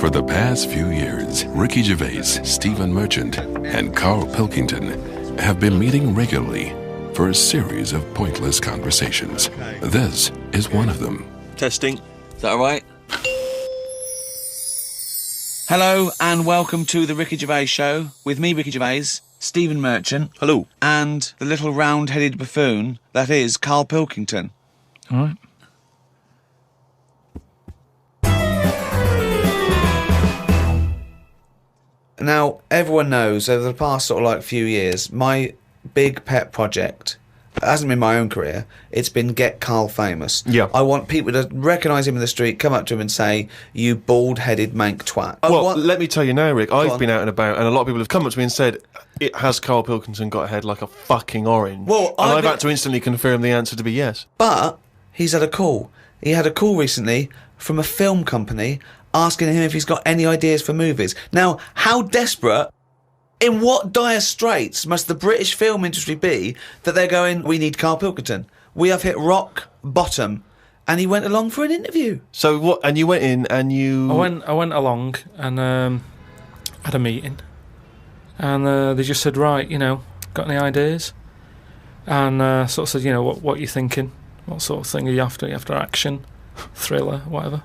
For the past few years, Ricky Gervais, Stephen Merchant, and Karl Pilkington have been meeting regularly for a series of pointless conversations. This is one of them. Testing. Is that all right? Hello and welcome to the Ricky Gervais Show with me, Ricky Gervais, Stephen Merchant. Hello. And the little round-headed buffoon that is Karl Pilkington. All right. Now, everyone knows over the past few years, my big pet project, it hasn't been my own career, it's been get Karl famous. Yeah. I want people to recognise him in the street, come up to him and say, "You bald-headed mank twat." Well, let me tell you now, Rick, I've been out and about, and a lot of people have come up to me and said, has Karl Pilkington got a head like a fucking orange? Well, and I've had to instantly confirm the answer to be yes. But he's had a call. He had a call recently from a film company asking him if he's got any ideas for movies. Now, how desperate, in what dire straits must the British film industry be that they're going, we need Karl Pilkington. We have hit rock bottom. And he went along for an interview. So what? And you went in and you... I went along and had a meeting. And they just said, right, got any ideas? And sort of said, what are you thinking? What sort of thing are you after? Are you after action, thriller, whatever?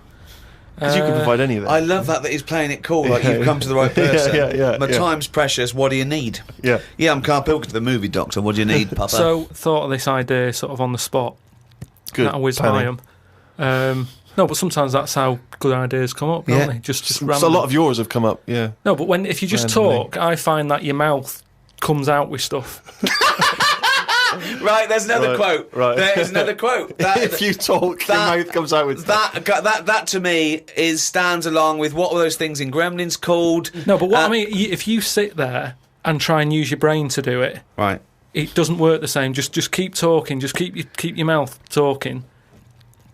Because you can provide any of that. I love that he's playing it cool, like you've come to the right person. My time's precious, what do you need? Yeah, I'm Karl Pilkington, the movie doctor, what do you need, Papa? So, thought of this idea sort of on the spot. Good. That whiz by him. No, but sometimes that's how good ideas come up, don't they? Just random. So a lot of yours have come up, yeah. No, but if you just talk, I find that your mouth comes out with stuff. Right, there's another quote. Right. There is another quote. If you talk, your mouth comes out with that to me stands along with what were those things in Gremlins called? No, but what I mean, if you sit there and try and use your brain to do it, right, it doesn't work the same. Just keep talking. Just keep your mouth talking.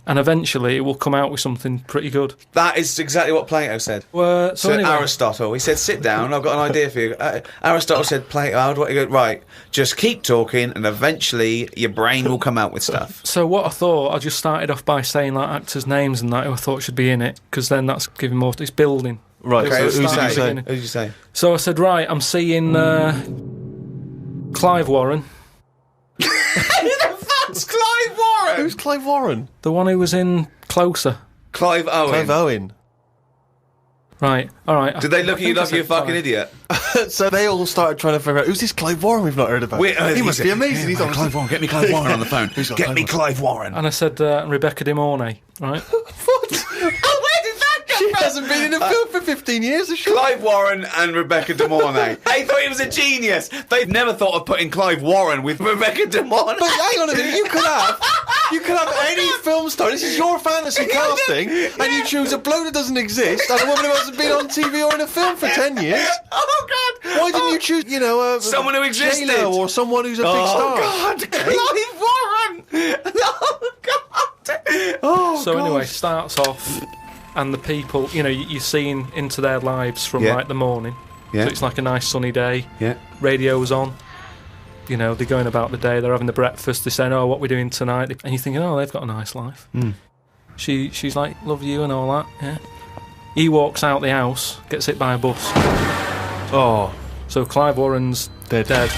And eventually it will come out with something pretty good. That is exactly what Plato said. So anyway. Aristotle, he said, sit down, I've got an idea for you. Aristotle said, Plato, how do I go? Right, just keep talking and eventually your brain will come out with stuff. So what I thought, I just started off by saying like actors' names and that who I thought should be in it, because then that's giving more, it's building. Right, okay, so who did you say? So I said, right, I'm seeing Clive Warren. Who the fuck's Clive Warren? Who's Clive Warren? The one who was in Closer. Clive Owen. Clive Owen. Right, all right. Did they look at you like you're a fucking idiot? So they all started trying to figure out, who's this Clive Warren we've not heard about? He must be amazing. He's on Clive Warren. Get me Clive Warren on the phone. Get me Clive Warren. And I said Rebecca De Mornay, right? What? She hasn't been in a film for 15 years, has she? Clive Warren and Rebecca De Mornay. They thought he was a genius. They've never thought of putting Clive Warren with Rebecca De Mornay. But hang on a minute, you could have any film star. This is your fantasy casting, and you choose a bloke that doesn't exist and a woman who hasn't been on TV or in a film for 10 years. Oh, God. Why didn't you choose, someone who existed? J-Lo or someone who's a big star? Oh, God. Clive Warren. Oh, God. Oh, so anyway, starts off... And the people, you're seeing into their lives from like the morning. Yeah. So it's like a nice sunny day. Yeah. Radio's on. They're going about the day. They're having the breakfast. They're saying, "Oh, what we're doing tonight?" And you're thinking, "Oh, they've got a nice life." Mm. She's like, "Love you" and all that. Yeah. He walks out the house, gets hit by a bus. Oh. So Clive Warren's dead.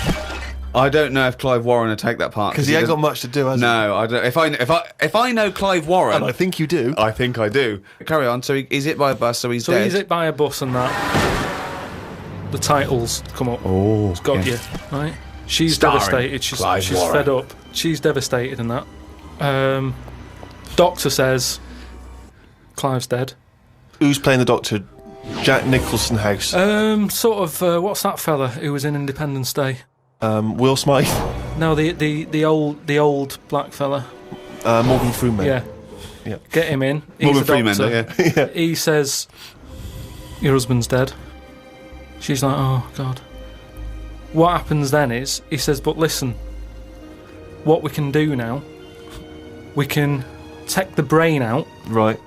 I don't know if Clive Warren would take that part because he ain't got much to do, has he? No, I don't. If I know Clive Warren, and I think you do. I think I do. Carry on. So he's hit by a bus. So he's dead. He's hit by a bus, and that the titles come up. Oh, it's got you right. She's devastated. She's fed up. She's devastated, and that. Doctor says Clive's dead. Who's playing the doctor? Jack Nicholson House. What's that fella who was in Independence Day? Will Smythe? No, the old black fella. Morgan Freeman. Yeah. Get him in. Morgan Freeman, yeah. He says, your husband's dead. She's like, oh, God. What happens then is, he says, but listen, what we can do now, we can take the brain out. Right.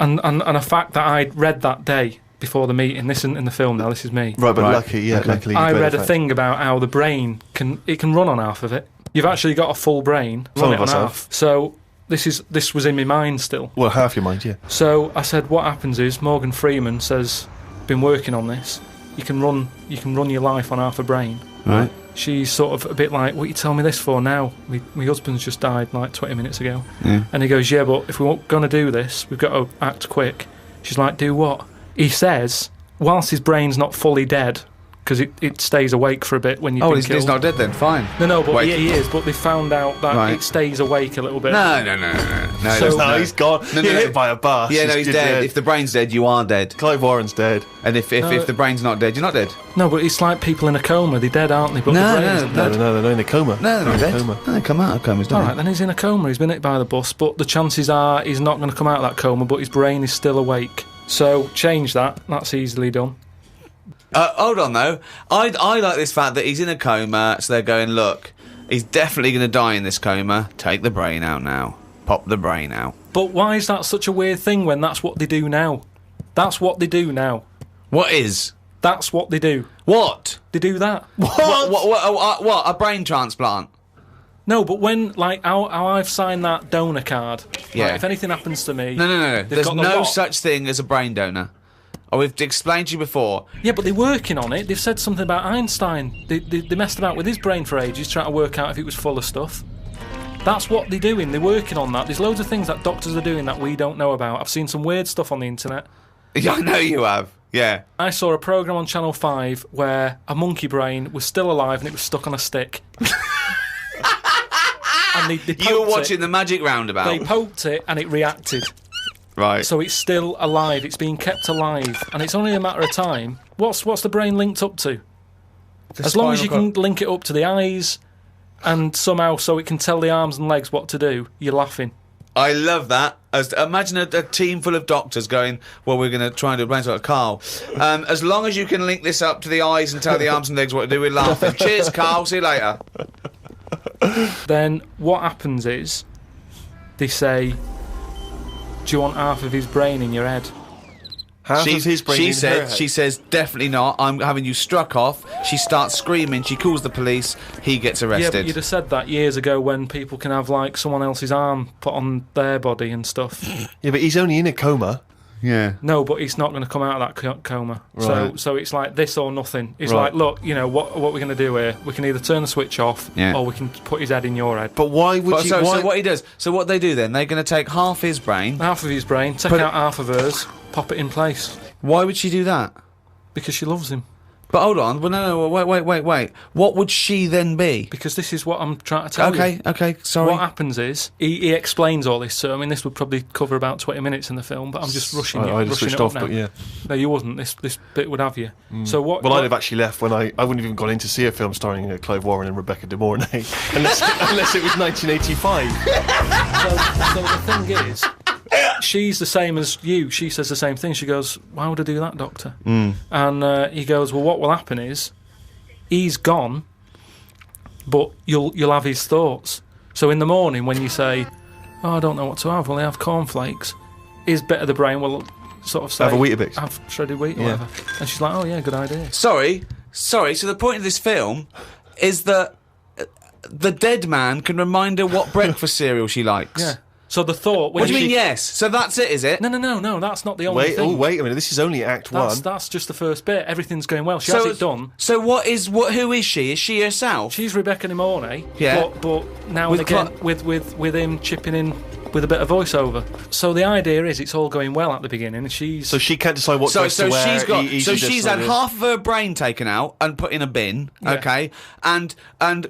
And a fact that I'd read that day before the meeting. This isn't in the film now, this is me. Right, but luckily I read a thing about how the brain can run on half of it. You've actually got a full brain, run it on half. So this was in my mind still. Well, half your mind, yeah. So I said, what happens is Morgan Freeman says, been working on this. You can run your life on half a brain. Right. She's sort of a bit like, what are you telling me this for now? My husband's just died like 20 minutes ago. Yeah. And he goes, yeah, but if we're going to do this, we've got to act quick. She's like, do what? He says, whilst his brain's not fully dead, because it stays awake for a bit when you've been killed. He's not dead then, fine. No, but he is, but they found out that it stays awake a little bit. No, No, he's gone. You're hit by a bus. Yeah, no, he's dead. If the brain's dead, you are dead. Clive Warren's dead. And if the brain's not dead, you're not dead. No, but it's like people in a coma. They're dead, aren't they? But the brain's dead. No, they're in a coma. No, they're not dead. Coma. No, they come out of comas, don't Alright, then he's in a coma. He's been hit by the bus, but the chances are he's not going to come out of that coma, but his brain is still awake. So, change that. That's easily done. Hold on though. I like this fact that he's in a coma, so they're going, look, he's definitely going to die in this coma. Take the brain out now. Pop the brain out. But why is that such a weird thing when that's what they do now? That's what they do now. What is? That's what they do. What? They do that. What? A brain transplant? No, but when, like, how I've signed that donor card, Yeah. like, if anything happens to me... No. they've There's got the no lot. such thing as a brain donor. Oh, we've explained to you before. Yeah, but they're working on it. They've said something about Einstein. They messed about with his brain for ages, trying to work out if it was full of stuff. That's what they're doing. They're working on that. There's loads of things that doctors are doing that we don't know about. I've seen some weird stuff on the internet. Yeah, I know you have. Yeah. I saw a programme on Channel 5 where a monkey brain was still alive and it was stuck on a stick. And they You were poked watching it. the Magic Roundabout. They poked it and it reacted. Right. So it's still alive. It's being kept alive, and it's only a matter of time. What's the brain linked up to? As long as you can link it up to the eyes, and somehow so it can tell the arms and legs what to do, you're laughing. I love that. Imagine a team full of doctors going, well, we're going to try and do a brain transplant. Carl, as long as you can link this up to the eyes and tell the arms and legs what to do, we're laughing. Cheers, Carl. See you later. Then what happens is they say, do you want half of his brain in your head? Half of his brain in her head. She says, definitely not. I'm having you struck off. She starts screaming. She calls the police. He gets Yeah, arrested. but you'd have said that years ago when people can have, like, someone else's arm put on their body and stuff. Yeah, but he's only in a coma. Yeah. No, but he's not going to come out of that coma. Right. So it's like this or nothing. It's Right. like, look, you know, what we're going to do here? We can either turn the switch off, Yeah. or we can put his head in your head. But why would So why, what he does? So what they do then? They're going to take half his brain. Half of his brain, take Put it- out half of hers, pop it in place Why would she do that? because she loves him. But hold on. Well, no. Wait. What would she then be? Because this is what I'm trying to tell you. Okay. Sorry. What happens is he explains all this. So I mean, this would probably cover about 20 minutes in the film, but I'm just rushing I rushing switched it up off, now. but yeah. No, you wasn't. This bit would have you. So what? Well, what I'd have actually left when I wouldn't have even gone in to see a film starring Clive Warren and Rebecca De Mornay, unless it was 1985. So the thing is, she's the same as you. She says the same thing. She goes, "Why would I do that, Doctor?" And he goes, "Well, what will happen is he's gone, but you'll have his thoughts. So in the morning when you say, oh, I don't know what to have, will I have cornflakes? His bit of the brain will sort of say, Have a Weetabix. have shredded wheat or Yeah. whatever." And she's like, "Oh yeah, good idea." Sorry. So the point of this film is that the dead man can remind her what breakfast cereal she likes. Yeah. So the thought. When What do you she- mean? Yes. So that's it, is it? No. That's not the only Wait, thing. wait a minute. This is only Act One. That's just the first bit. Everything's going well. She has it done. So who is she? Is she herself? She's Rebecca De Mornay. Yeah. But now With and again with him chipping in with a bit of voiceover. So the idea is it's all going well at the beginning, and she's So she can't decide what dress to wear. She's had half of her brain taken out and put in a bin, Yeah. okay, and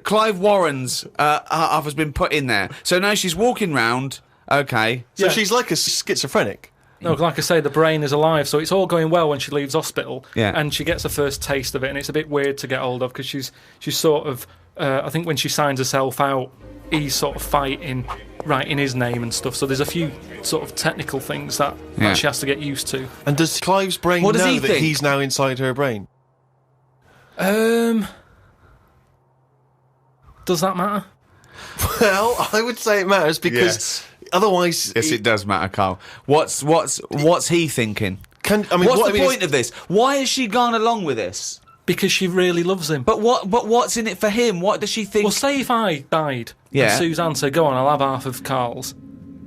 Clive Warren's half has been put in there. So now she's walking round, okay. So Yeah. she's like a schizophrenic. No, like I say, the brain is alive, so it's all going well when she leaves hospital, Yeah. and she gets a first taste of it, and it's a bit weird to get hold of because she's sort of, I think when she signs herself out, he's sort of fighting right in his name and stuff. So there's a few sort of technical things that she has to get used to. And does Clive's brain What does know he that think? he's now inside her brain? Does that matter? Well, I would say it matters because Yes. otherwise, Yes, it does matter, Carl. What's he thinking? What's What's the point of this? Why has she gone along with this? Because she really loves him. But what's in it for him? What does she think? Well, say if I died Yeah. and Suzanne said, "Go on, I'll have half of Karl's."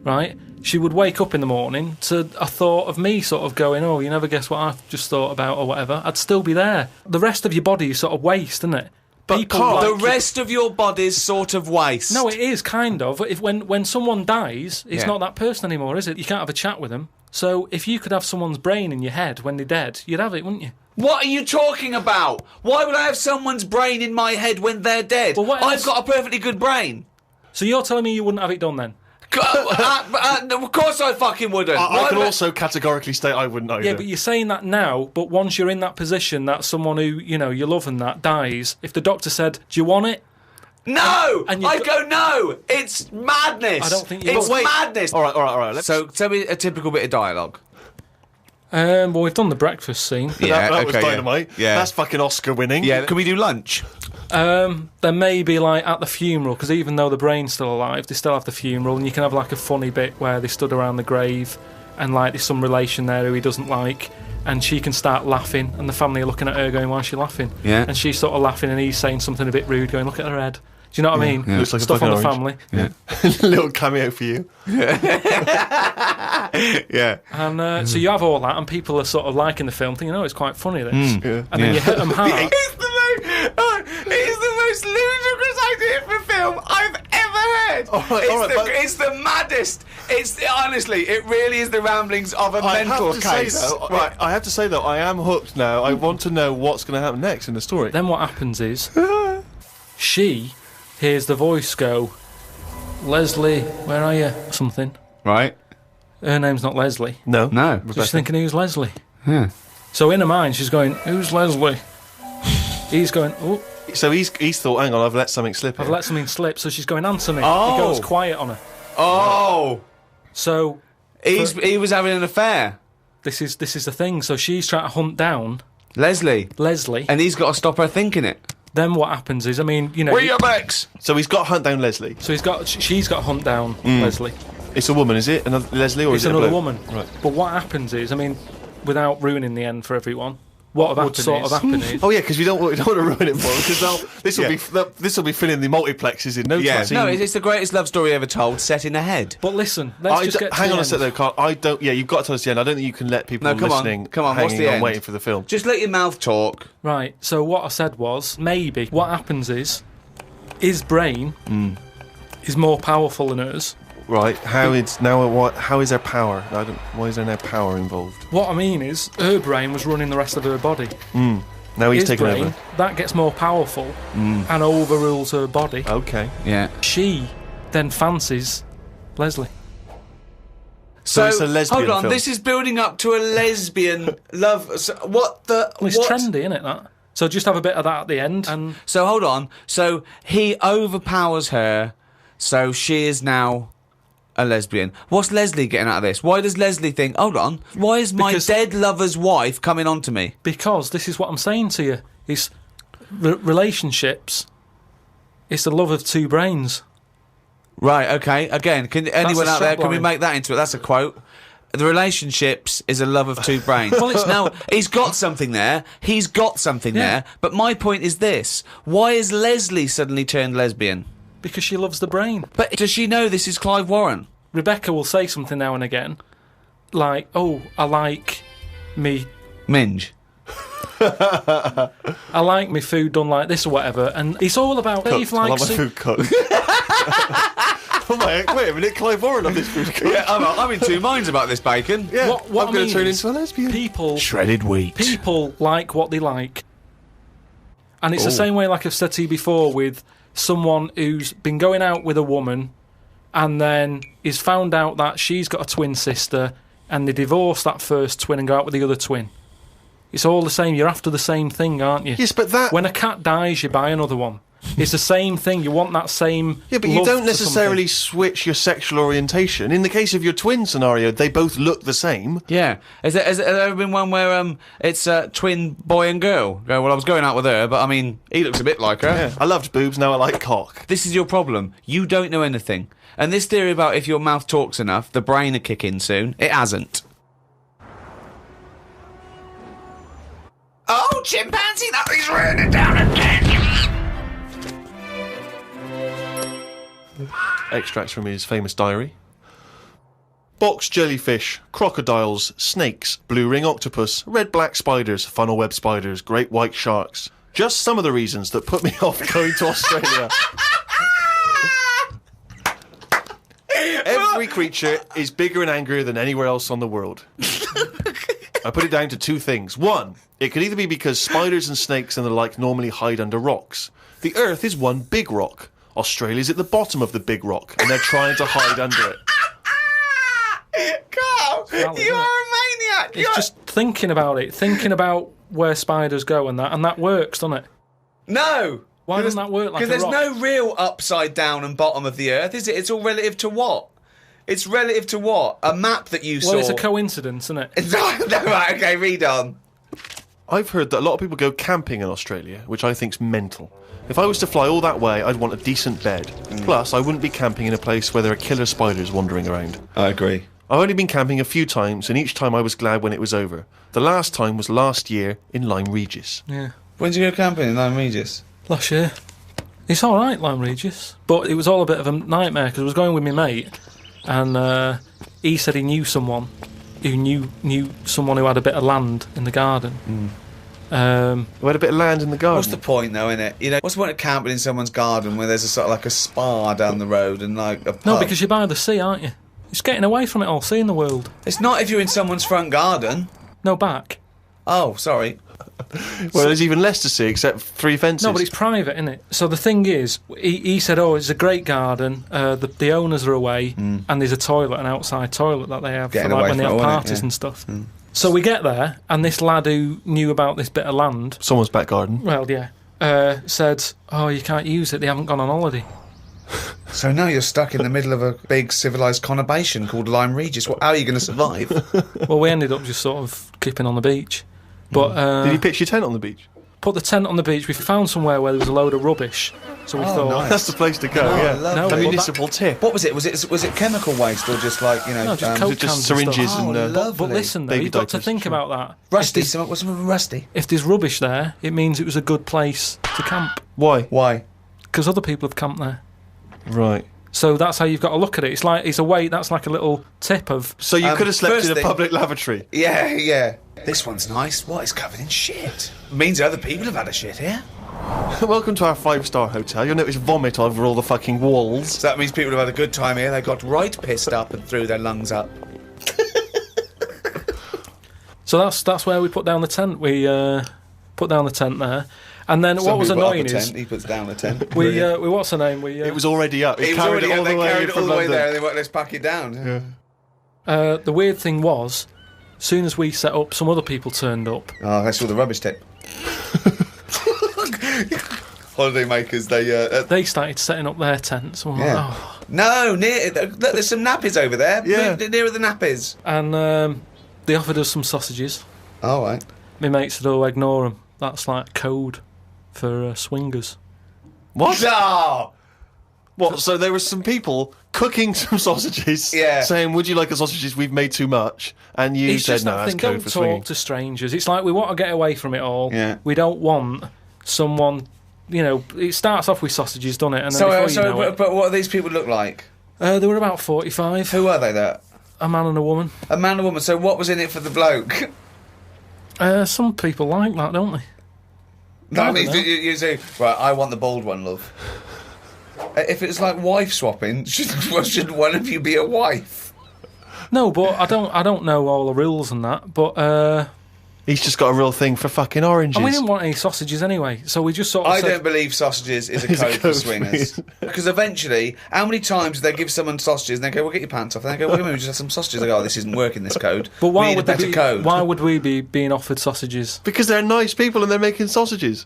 right, she would wake up in the morning to a thought of me sort of going, oh, you never guess what I've just thought about or whatever. I'd still be there. The rest of your body is sort of waste, isn't it? But Carl, the rest of your body's sort of waste. No, it is, kind of. When someone dies, it's not that person anymore, is it? You can't have a chat with them. So if you could have someone's brain in your head when they're dead, you'd have it, wouldn't you? What are you talking about? Why would I have someone's brain in my head when they're dead? Well, I've got a perfectly good brain. So you're telling me you wouldn't have it done then? Of course I fucking wouldn't. I can also categorically state I wouldn't either. Yeah, but you're saying that now, but once you're in that position that someone who, you know, you love and that dies, if the doctor said, do you want it? No! I'd go, no! It's madness! I don't think you It's would. madness! All right. So, tell me a typical bit of dialogue. Well, we've done the breakfast scene. Yeah, that was okay, dynamite. yeah. That's fucking Oscar winning. Yeah, can we do lunch? There may be, like, at the funeral, because even though the brain's still alive, they still have the funeral, and you can have, like, a funny bit where they stood around the grave, and, like, there's some relation there who he doesn't like, and she can start laughing, and the family are looking at her going, why is she laughing? Yeah. And she's sort of laughing, and he's saying something a bit rude, going, look at her head. Do you know what I mean? Yeah. Looks like a Stuff on the fucking family. Yeah. Little cameo for you. Yeah. And so you have all that, and people are sort of liking the film, thinking, oh, it's quite funny, this. Yeah. And then you hit them hard. It's the most ludicrous idea for film I've ever heard. It's the maddest. Honestly, it really is the ramblings of a mental case. Right, I have to say though, I am hooked now. I want to know what's going to happen next in the story. Then what happens is, she hears the voice go, Leslie, where are you? Something. Right. Her name's not Leslie. No. No. So she's thinking, who's Leslie? Yeah. So in her mind, she's going, who's Leslie? He's going, oh, So he's thought, hang on, I've let something slip. I've here. let something slip. So she's going, answer me. Oh. He goes quiet on her. Oh. So He was having an affair. this is the thing. So she's trying to hunt down Leslie. Leslie. And he's got to stop her thinking it. Then what happens is, I mean, you know. Where your backs? So he's got to hunt down Leslie. So she's got to hunt down Leslie. It's a woman, is it? Another Leslie, or It's is it another a bloke? woman. Right. But what happens is, I mean, without ruining the end for everyone, what would sort of happen is. Oh yeah, because we don't want to ruin it for them, because this will be filling the multiplexes in no time. No, it's the greatest love story ever told, set in a head. But listen, let's just get to hang the on a end. sec though, Carl. You've got to tell us the end. I don't think you can let people No, come on, listening come on, what's hanging the on end? waiting for the film. Just let your mouth talk. Right, so what I said was, maybe what happens is, his brain is more powerful than hers. Right, how is there power? Why is there no power involved? What I mean is, her brain was running the rest of her body. Now he's His taken brain, over. that gets more powerful and overrules her body. Okay. Yeah. She then fancies Leslie. So it's a lesbian hold on, film. this is building up to a lesbian love. So what the? Well, it's what? trendy, isn't it, that? So just have a bit of that at the end. And So hold on. So he overpowers her, so she is now a lesbian. What's Leslie getting out of this? Why does Leslie think, hold on, why is my Because- dead lover's wife coming on to me? because this is what I'm saying to you, it's relationships, it's the love of two brains. Right, okay. Again, can anyone a out there, can we strapline. make that into it? That's a quote. The relationships is a love of two brains. Well, it's now, he's got something there. He's got something Yeah. there. But my point is this. Why is Leslie suddenly turned lesbian? Because she loves the brain. But does she know this is Clive Warren? Rebecca will say something now and again, like, oh, I like me Minge. I like my food done like this or whatever, and it's all about Dave I love likes my it. food cooked. Wait a minute, Clive Warren on this food cooked. Yeah, I'm in two minds about this bacon. Yeah, What I'm I going mean to turn is into a lesbian. People Shredded wheat. people like what they like, and it's the same way, like I've said to you before, with someone who's been going out with a woman, and then is found out that she's got a twin sister, and they divorce that first twin and go out with the other twin. It's all the same. You're after the same thing, aren't you? Yes, but that... When a cat dies, you buy another one. It's the same thing. You want that same. Yeah, but you love don't for necessarily something. switch your sexual orientation. In the case of your twin scenario, they both look the same. Yeah. Has there ever been one where it's twin boy and girl? Go, well, I was going out with her, but I mean, he looks a bit like her. Yeah, I loved boobs, now I like cock. This is your problem. You don't know anything. And this theory about if your mouth talks enough, the brain will kick in soon. It hasn't. Oh, chimpanzee, that is raining down again. Extracts from his famous diary. box jellyfish, crocodiles, snakes, blue ring octopus, red-black spiders, funnel web spiders, great white sharks. Just some of the reasons that put me off going to Australia. Every creature is bigger and angrier than anywhere else on the world. I put it down to two things. One, it could either be because spiders and snakes and the like normally hide under rocks. The Earth is one big rock. Australia's at the bottom of the big rock, and they're trying to hide under it. Carl, you are a maniac. It's just thinking about it, thinking about where spiders go and that works, doesn't it? No. Why doesn't that work like a rock? Because there's no real upside down and bottom of the Earth, is it? It's all relative to what? It's relative to what? A map that you saw. Well, it's a coincidence, isn't it? No, right, okay, read on. I've heard that a lot of people go camping in Australia, which I think's mental. If I was to fly all that way, I'd want a decent bed. Plus, I wouldn't be camping in a place where there are killer spiders wandering around. I agree. I've only been camping a few times, and each time I was glad when it was over. The last time was last year in Lyme Regis. Yeah. When did you go camping in Lyme Regis? Last year. It's all right, Lyme Regis, but it was all a bit of a nightmare because I was going with my mate, and he said he knew someone who knew someone who had a bit of land in the garden. We had a bit of land in the garden. What's the point, though, innit? You know, what's the point of camping in someone's garden where there's a sort of like a spa down the road and like a pub? No, because you're by the sea, aren't you? It's getting away from it all, seeing the world. It's not if you're in someone's front garden. No, back. Oh, sorry. Well, there's even less to see except 3 fences. No, but it's private, isn't it? So the thing is, he said, oh, it's a great garden, the owners are away, and there's a toilet, an outside toilet that they have for, like, when they have parties and stuff. So we get there, and this lad who knew about this bit of land... Someone's back garden. Well, yeah. Said, oh, you can't use it, they haven't gone on holiday. So now you're stuck in the middle of a big civilised conurbation called Lyme Regis. How are you going to survive? Well, we ended up just sort of keeping on the beach. But did you pitch your tent on the beach? Put the tent on the beach. We found somewhere where there was a load of rubbish. So we thought... nice. That's the place to go, yeah. No, a municipal tip. What was it? Was it chemical waste or just like, you know... No, just Coke just cans and syringes stuff. and... But listen, though, baby you've got to diapers, think sure. about that. Rusty, what's something rusty? If there's rubbish there, it means it was a good place to camp. Why? Why? Because other people have camped there. Right. So that's how you've got to look at it. It's like, it's a way, that's like a little tip of... So you could have slept in a firstly- public lavatory? Yeah. This one's nice. What? It's covered in shit. Means other people have had a shit here. Welcome to our 5-star hotel. You'll notice vomit over all the fucking walls. So that means people have had a good time here. They got right pissed up and threw their lungs up. So that's where we put down the tent. We put down the tent there. And then what was annoying is... He puts down a tent. we what's her name? It was already up. It was carried already it all they the way carried it all from the way London. there and they went, let's pack it down. The weird thing was, as soon as we set up, some other people turned up. Oh, that's all the rubbish tip. Holiday makers, They started setting up their tents. And we're like, oh. No, look, there's some nappies over there. Yeah. Nearer the nappies. And they offered us some sausages. All right. My mate said, oh, ignore them. That's like code for swingers. What? No! What? So there were some people cooking some sausages, saying, would you like a sausages? We've made too much. And you It's said, just no, that that's thing, code don't for talk swinging. to strangers. It's like we want to get away from it all. Yeah. We don't want someone, you know, it starts off with sausages, doesn't it? And then But what do these people look like? they were about 45. Who are they there? A man and a woman. A man and a woman. So what was in it for the bloke? Some people like that, don't they? No, I mean, don't know. you say, right, I want the bald one, love. If it's like wife swapping, should one of you be a wife? No, but I don't know all the rules and that. But He's just got a real thing for fucking oranges. and we didn't want any sausages anyway, so we just sort of I said, don't believe sausages is a Is a code for code for swingers. Because eventually, how many times do they give someone sausages and they go, well, get your pants off. And they go, well, we just have some sausages. They go, oh, this isn't working, this code. But we why need would a better code. Why would we be being offered sausages? Because they're nice people and they're making sausages.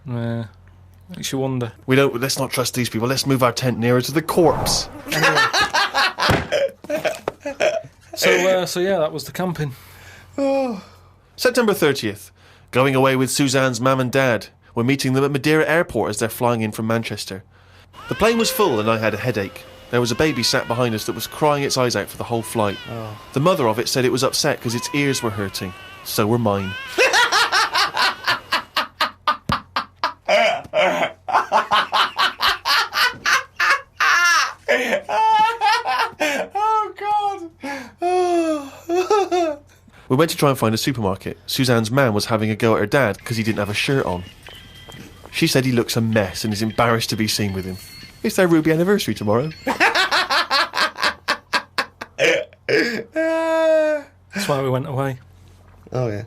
Makes you wonder. Let's not trust these people. Let's move our tent nearer to the corpse. So yeah, that was the camping. September 30th. Going away with Suzanne's mum and dad. We're meeting them at Madeira Airport as they're flying in from Manchester. The plane was full and I had a headache. There was a baby sat behind us that was crying its eyes out for the whole flight. The mother of it said it was upset because its ears were hurting. So were mine. Oh, God. We went to try and find a supermarket. Suzanne's man was having a go at her dad because he didn't have a shirt on. She said he looks a mess and is embarrassed to be seen with him. It's their Ruby anniversary tomorrow. That's why we went away. Oh, yeah.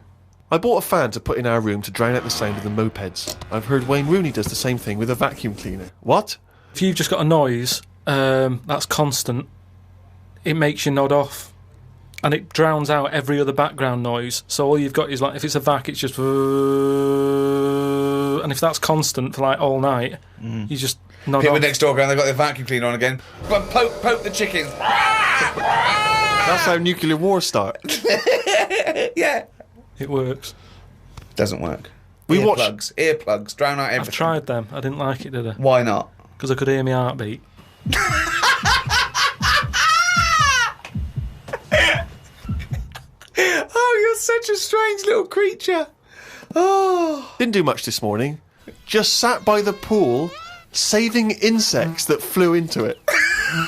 I bought a fan to put in our room to drown out the sound of the mopeds. I've heard Wayne Rooney does the same thing with a vacuum cleaner. What? If you've just got a noise that's constant, it makes you nod off. And it drowns out every other background noise. So all you've got is, like, if it's a vac, it's just... And if that's constant for, like, all night, you just nod People off. next door going, they've got their vacuum cleaner on again. But poke the chickens. That's how nuclear wars start. Yeah. It works. Doesn't work. We Earplugs, drown out everything. I've tried them. I didn't like it, did I? Why not? Because I could hear my heartbeat. Oh, you're such a strange little creature. Oh. Didn't do much this morning. Just sat by the pool, saving insects that flew into it. I'm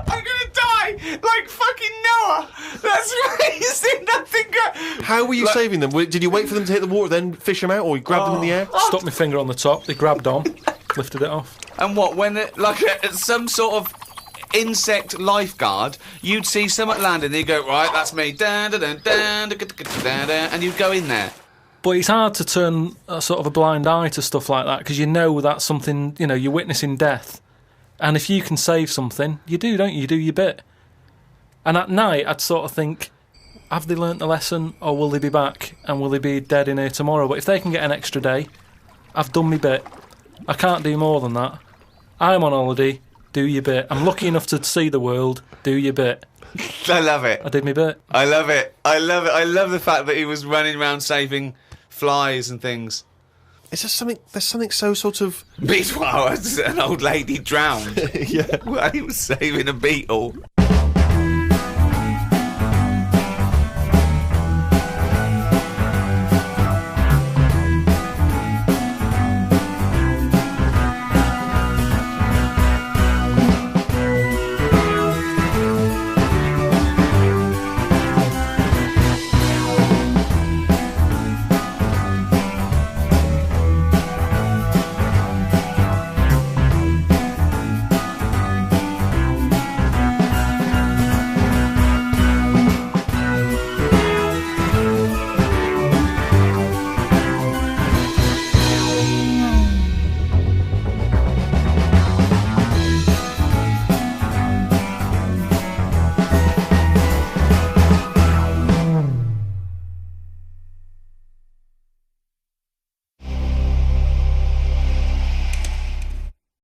gonna die like fucking Noah. That's crazy. Nothing good. How were you saving them? Did you wait for them to hit the water, then fish them out, or you grabbed them in the air? Stuck my finger on the top. They grabbed on, lifted it off. And what, when it, like some sort of insect lifeguard, you'd see someone landing and you'd go, right, that's me, dun, dun, dun, dun, dun, dun, dun, dun, dun, and you'd go in there. But it's hard to turn a sort of a blind eye to stuff like that because you know that's something, you know, you're witnessing death. And if you can save something, you do, don't you? You do your bit. And at night, I'd sort of think, have they learnt the lesson or will they be back and will they be dead in here tomorrow? But if they can get an extra day, I've done my bit. I can't do more than that. I'm on holiday, do your bit. I'm lucky enough to see the world, do your bit. I love it. I did my bit. I love it. I love it. I love the fact that he was running around saving flies and things. It's just something. There's something so sort of. Meanwhile, an old lady drowned. Yeah. While he was saving a beetle.